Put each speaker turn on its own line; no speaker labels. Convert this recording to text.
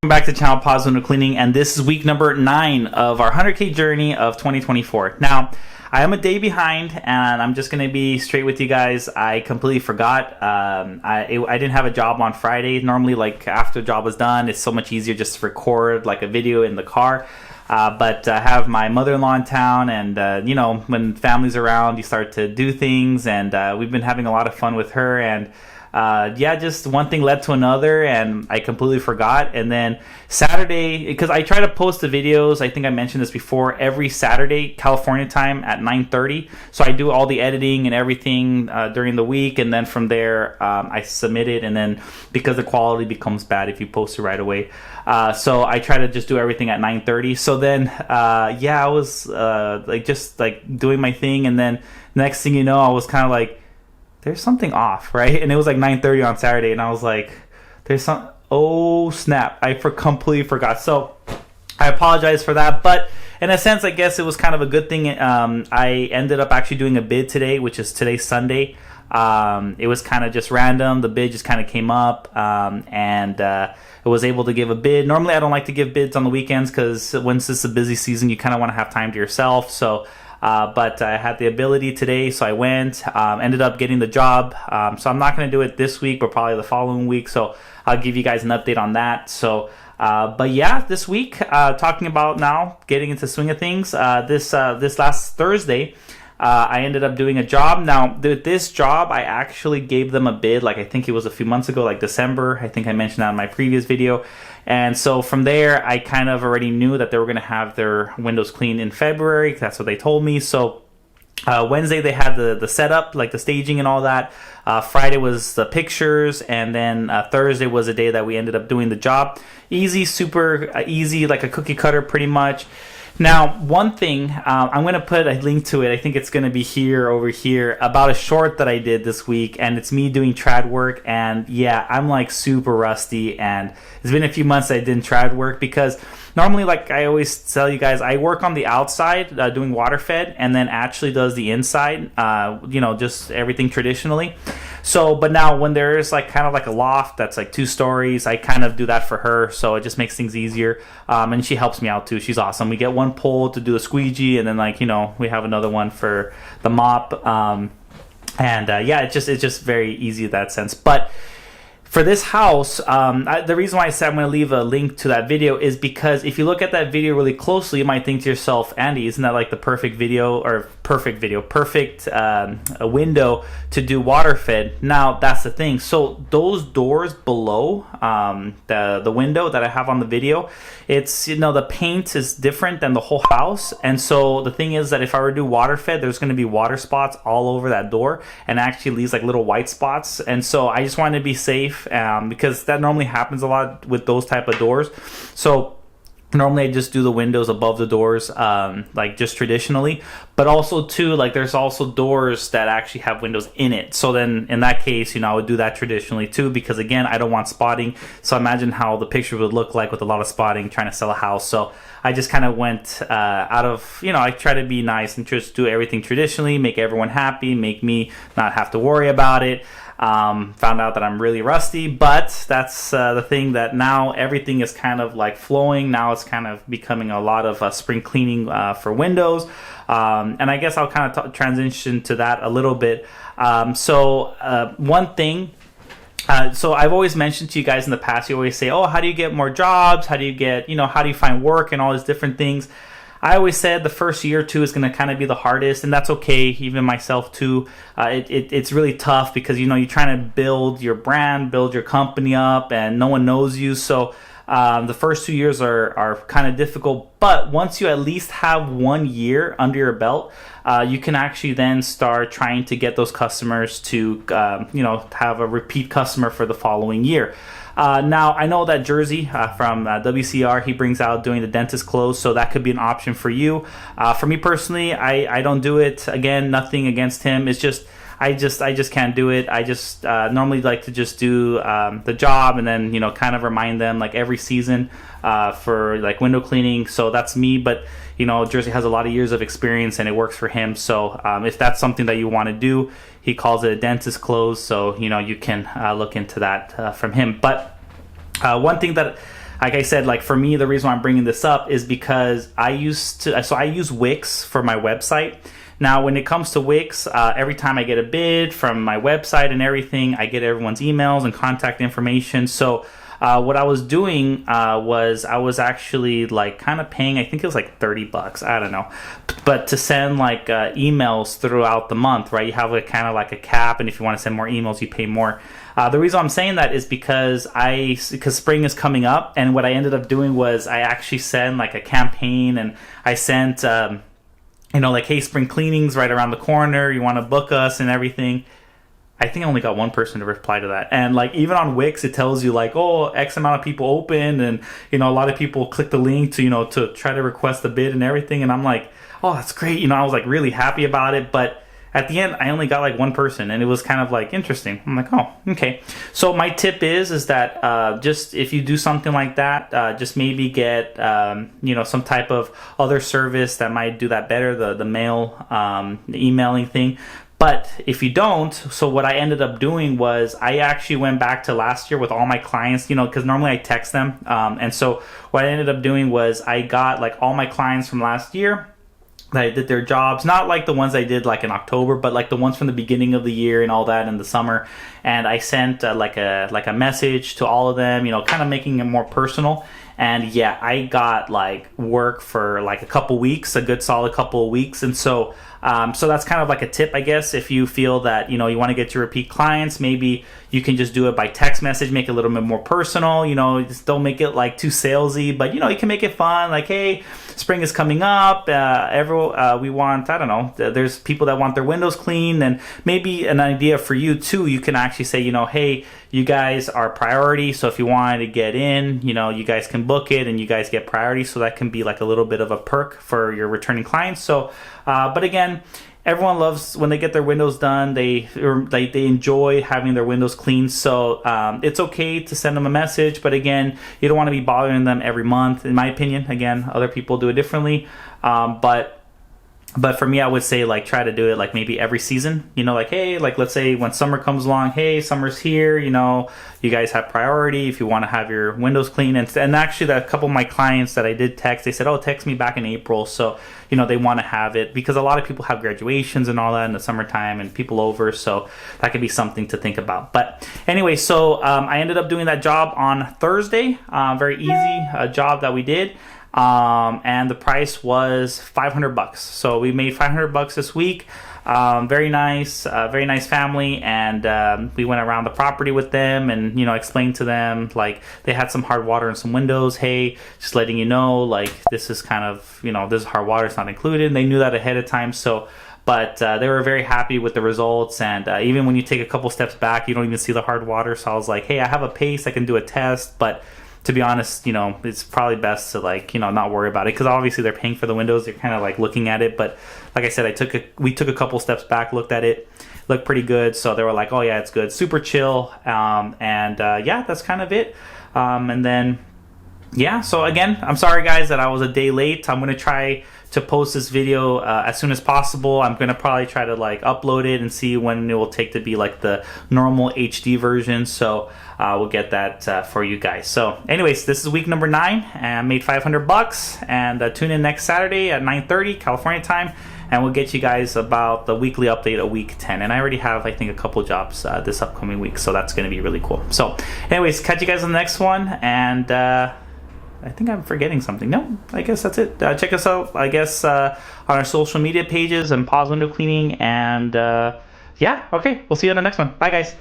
Welcome back to Channel Pause Window Cleaning, and this is week number 9 of our 100K journey of 2024. Now, I am a day behind, and I'm just going to be straight with you guys. I completely forgot. I didn't have a job on Friday. Normally, like after the job was done, it's so much easier just to record like a video in the car. But I have my mother-in-law in town, and you know, when family's around, you start to do things, and we've been having a lot of fun with her, and yeah, just one thing led to another, and I completely forgot. And then Saturday, because I try to post the videos, I think I mentioned this before, every Saturday California time at 9:30. So I do all the editing and everything during the week, and then from there I submit it. And then because the quality becomes bad if you post it right away, so I try to just do everything at 9:30. So then yeah, I was just doing my thing, and then next thing you know, I was kind of like, there's something off, right? And it was like 9:30 on Saturday, and I was like, oh snap, I completely forgot. So I apologize for that, but in a sense, I guess it was kind of a good thing. I ended up actually doing a bid today, which is today's Sunday. It was kind of just random. The bid just kind of came up, and I was able to give a bid. Normally, I don't like to give bids on the weekends because once it's a busy season, you kind of want to have time to yourself. So but I had the ability today, so I went, ended up getting the job. So I'm not going to do it this week, but probably the following week. So I'll give you guys an update on that. So, but yeah, this week, talking about now getting into the swing of things. This last Thursday, I ended up doing a job. Now, this job, I actually gave them a bid, like I think it was a few months ago, like December. I think I mentioned that in my previous video. And so from there, I kind of already knew that they were going to have their windows cleaned in February. That's what they told me. So Wednesday, they had the setup, like the staging and all that. Friday was the pictures. And then Thursday was the day that we ended up doing the job. Easy, super easy, like a cookie cutter pretty much. Now, one thing, I'm going to put a link to it. I think it's going to be over here, about a short that I did this week, and it's me doing trad work. And yeah, I'm like super rusty, and it's been a few months I didn't trad work because normally, like I always tell you guys, I work on the outside doing water fed, and then actually does the inside, you know, just everything traditionally. So, but now when there is like kind of like a loft that's like 2 stories, I kind of do that for her. So it just makes things easier. And she helps me out too. She's awesome. We get one pole to do a squeegee, and then like, you know, we have another one for the mop. And yeah, it's just very easy in that sense. But for this house, the reason why I said I'm going to leave a link to that video is because if you look at that video really closely, you might think to yourself, Andy, isn't that like the perfect window to do water fed? Now, that's the thing. So those doors below the window that I have on the video, it's, you know, the paint is different than the whole house. And so the thing is that if I were to do water fed, there's going to be water spots all over that door, and actually leaves like little white spots. And so I just wanted to be safe, because that normally happens a lot with those type of doors. So normally I just do the windows above the doors, like just traditionally, but also too, like there's also doors that actually have windows in it. So then in that case, you know, I would do that traditionally too, because again, I don't want spotting. So imagine how the picture would look like with a lot of spotting trying to sell a house. So I just kind of went out of, you know, I try to be nice and just do everything traditionally, make everyone happy, make me not have to worry about it. Found out that I'm really rusty, but that's the thing, that now everything is kind of like flowing. Now it's kind of becoming a lot of spring cleaning for windows, and I guess I'll kind of transition to that a little bit. So one thing, so I've always mentioned to you guys in the past, you always say, oh, how do you get more jobs? How do you get, you know, how do you find work and all these different things? I always said the first year or two is going to kind of be the hardest, and that's okay, even myself too. It's really tough because, you know, you're trying to build your brand, build your company up, and no one knows you. So the first 2 years are kind of difficult, but once you at least have 1 year under your belt, you can actually then start trying to get those customers to, you know, have a repeat customer for the following year. Now, I know that Jersey from WCR, he brings out doing the dentist clothes, so that could be an option for you. For me personally, I don't do it. Again, nothing against him. It's just I just can't do it. I just normally like to just do the job, and then, you know, kind of remind them like every season for like window cleaning. So that's me. But, you know, Jersey has a lot of years of experience, and it works for him. So if that's something that you want to do, he calls it a dentist close. So, you know, you can look into that from him. But one thing that like I said, like for me, the reason why I'm bringing this up is because I use Wix for my website. Now, when it comes to Wix, every time I get a bid from my website and everything, I get everyone's emails and contact information. So what I was doing was I was actually like kind of paying, I think it was like $30, I don't know, but to send like emails throughout the month, right? You have a kind of like a cap, and if you want to send more emails, you pay more. The reason I'm saying that is because spring is coming up, and what I ended up doing was I actually sent like a campaign, and I sent like, hey, spring cleaning's right around the corner, you want to book us and everything. I think I only got one person to reply to that. And like even on Wix, it tells you like, oh, X amount of people opened, and a lot of people click the link to to try to request the bid and everything. And I'm like, oh, that's great. I was like really happy about it. But at the end, I only got like one person, and it was kind of like interesting. I'm like, oh, okay. So my tip is that just if you do something like that, just maybe get some type of other service that might do that better, the mail, the emailing thing. But if you don't, so what I ended up doing was I actually went back to last year with all my clients, because normally I text them. And so what I ended up doing was I got like all my clients from last year that I did their jobs, not like the ones I did like in October, but like the ones from the beginning of the year and all that in the summer. And I sent like a message to all of them, kind of making it more personal. And yeah, I got like work for like a couple weeks, a good solid couple of weeks. And so that's kind of like a tip, I guess, if you feel that, you want to get your repeat clients, maybe you can just do it by text message, make it a little bit more personal, just don't make it like too salesy, but you can make it fun. Like, hey, spring is coming up. We want, I don't know, there's people that want their windows cleaned, and maybe an idea for you too. You can actually say, hey, you guys are priority. So if you wanted to get in, you guys can book it and you guys get priority. So that can be like a little bit of a perk for your returning clients. So, but again, everyone loves when they get their windows done. They enjoy having their windows cleaned. So it's okay to send them a message, but again, you don't want to be bothering them every month. In my opinion, again, other people do it differently. But for me, I would say like try to do it like maybe every season. Like, hey, like let's say when summer comes along, hey, summer's here. You guys have priority if you want to have your windows clean. And actually, a couple of my clients that I did text, they said, oh, text me back in April. So they want to have it because a lot of people have graduations and all that in the summertime and people over. So that could be something to think about. But anyway, so I ended up doing that job on Thursday. Very easy job that we did. And the price was $500. So we made $500 this week. Very nice family. And we went around the property with them and, explained to them, like, they had some hard water and some windows. Hey, just letting you know, like, this is kind of, this is hard water. It's not included. And they knew that ahead of time. So, but they were very happy with the results. And even when you take a couple steps back, you don't even see the hard water. So I was like, hey, I have a pace. I can do a test. But to be honest, it's probably best to like, not worry about it because obviously they're paying for the windows. They're kind of like looking at it. But like I said, we took a couple steps back, looked at it, looked pretty good. So they were like, oh yeah, it's good. Super chill. Yeah, that's kind of it. And then, yeah, so again, I'm sorry guys that I was a day late. I'm going to try to post this video as soon as possible. I'm going to probably try to like upload it and see when it will take to be like the normal HD version. So we'll get that for you guys. So anyways, this is week number 9 and I made $500 and tune in next Saturday at 9:30 California time. And we'll get you guys about the weekly update of week 10. And I already have, I think, a couple jobs this upcoming week. So that's going to be really cool. So anyways, catch you guys on the next one. And I think I'm forgetting something. No, I guess that's it. Check us out, I guess, on our social media pages and Pause Window Cleaning. And yeah, okay, we'll see you on the next one. Bye, guys.